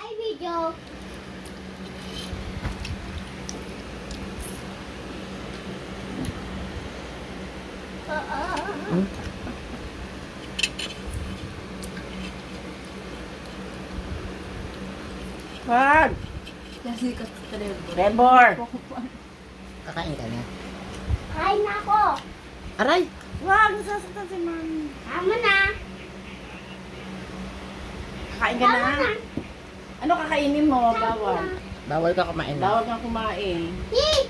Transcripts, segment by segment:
Ay, video. Hmm? Wag! Kasi Trevor. Trevor! Kakain ka na. Kain na ako. Aray! Wag! Nasasaktan si Mami. Tama na. Kakain ka Tama na. na. Ano kakainin mo? Bawal. Bawal ka kumain na. Bawal kang kumain. Hey!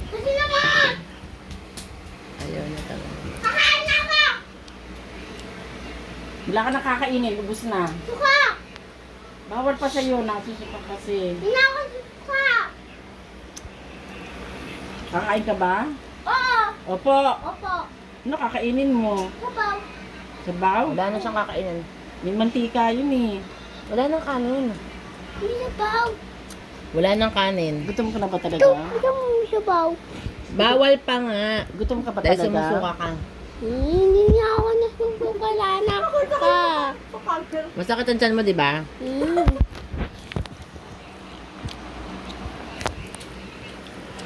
Kasi naman. Ayaw na talaga. Kakain na ako. Wala ka nakakainin. Ubus na. Suka. Bawal pa sa'yo. Nasusuka kasi. Hindi na ako suka. Kakain ka ba? Oo. Opo. Opo. Ano kakainin mo? Sabaw. Sabaw? Wala na siyang kakainin. May mantika yun eh. Wala nang kanin. Hindi sabaw. Wala nang kanin. Gutom ka na ba Ito. talaga? Ito mo sabaw. Bawal pa nga. Gutom ka ba Dahil talaga? sumusuka ka. Hindi niya ako nasusuka. Lanak ka. Masakit ang tiyan mo, di ba?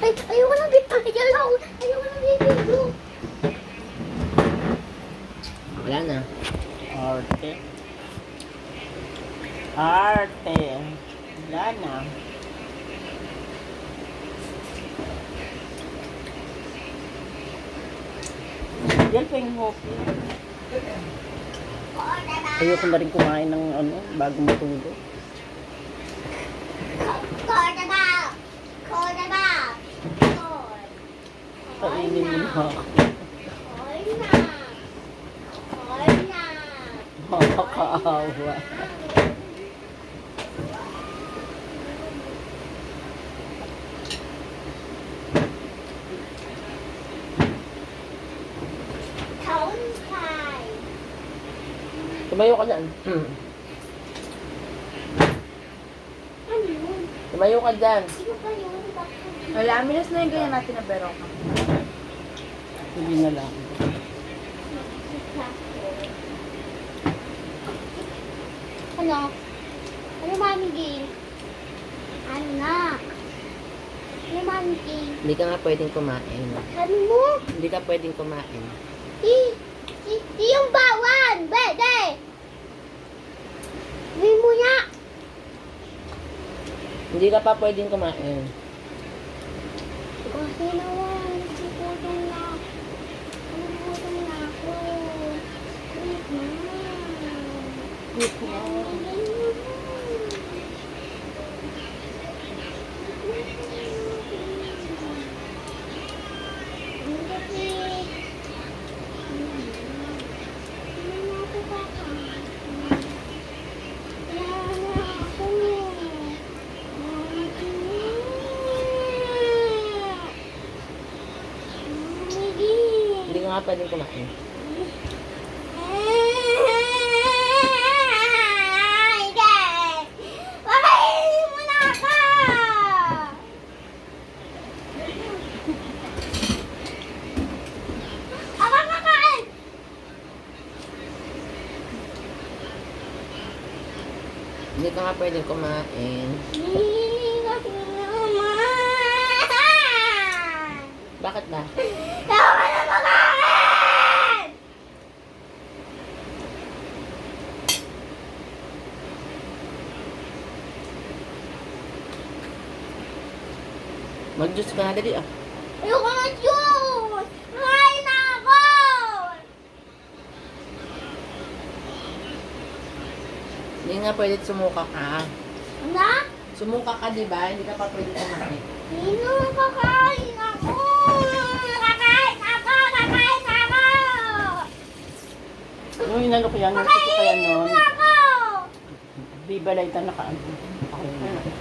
Ay, ayoko na bitay. Ayoko na bibiro. Wala na. Arte. Arte. Wala na. Yan pa yung hope. Ayoko na rin kumain ng ano, bago matulog. Cordabaw. Cordabaw. Kainin mo na ako. Corna. Corna. Makakaawa. Town pie. Tumayo ka dyan. Ano yun? Tumayo ka dyan. Sino ba yun? Wala, minas na yung ganyan natin na berok. Hindi na lang. Ano? Ano, Mami Gay? Ano na? Ano, Mami Gay? Hindi ka nga pwedeng kumain. Sabi mo? Hindi ka pwedeng kumain. Di yung bawan! Bede! Sabi mo niya! Hindi ka pa pwedeng kumain. Kasi naman, siputong na. Siputong na ako. Wait na. Wait na. Hindi ka nga pwedeng kumain. Hindi ka nga pwedeng kumain. Bakit ba? Mag-juice ka na dali ah. Ayoko ng juice! Kain na ako! Hindi nga pwede sumuka ka. Ano? Sumuka ka, di ba? Hindi ka pa pwede kumain. Sino kakain ako? Kakain ako! Kakain ako! Yung inano ko yan, yung gusto ko yan nun. Kakain ako! Bibalay ta nakaano. Ako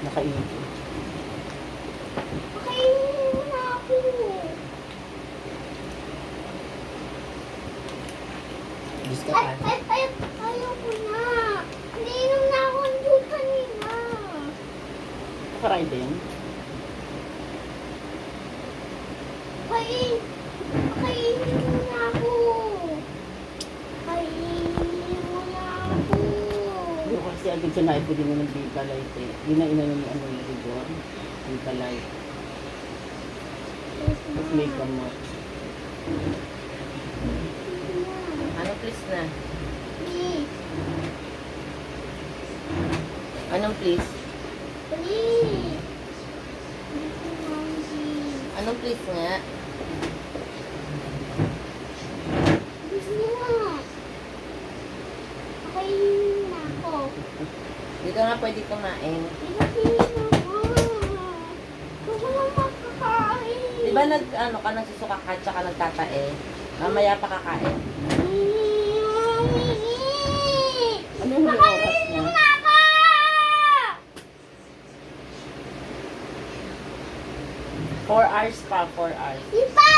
nakainin. Kakainin mo na ako. Juice ka Ay, pa. ayoko na. Nainom na ako ng juice kanina. Nakaray din. Kainin mo na ako. Kainin mo na ako. Hindi ko kasi agad Pag sinabi po din ng Vitalite eh. Yun na inano ni ano yung Rigor. Vitalite. Tapos may gamot. Ano please na? Please. Anong please? Please. Mommy. Anong please nga? Please na. Kakainin na ako. Hindi ka nga pwede kumain. Kakainin na ako. Gusto mo makakain. Di ba ano ka, nagsusuka ka, tsaka nagtatae? Mamaya pa kakain. Ano yung huling oras niya? 4 hours pa, 4 hours. Iba!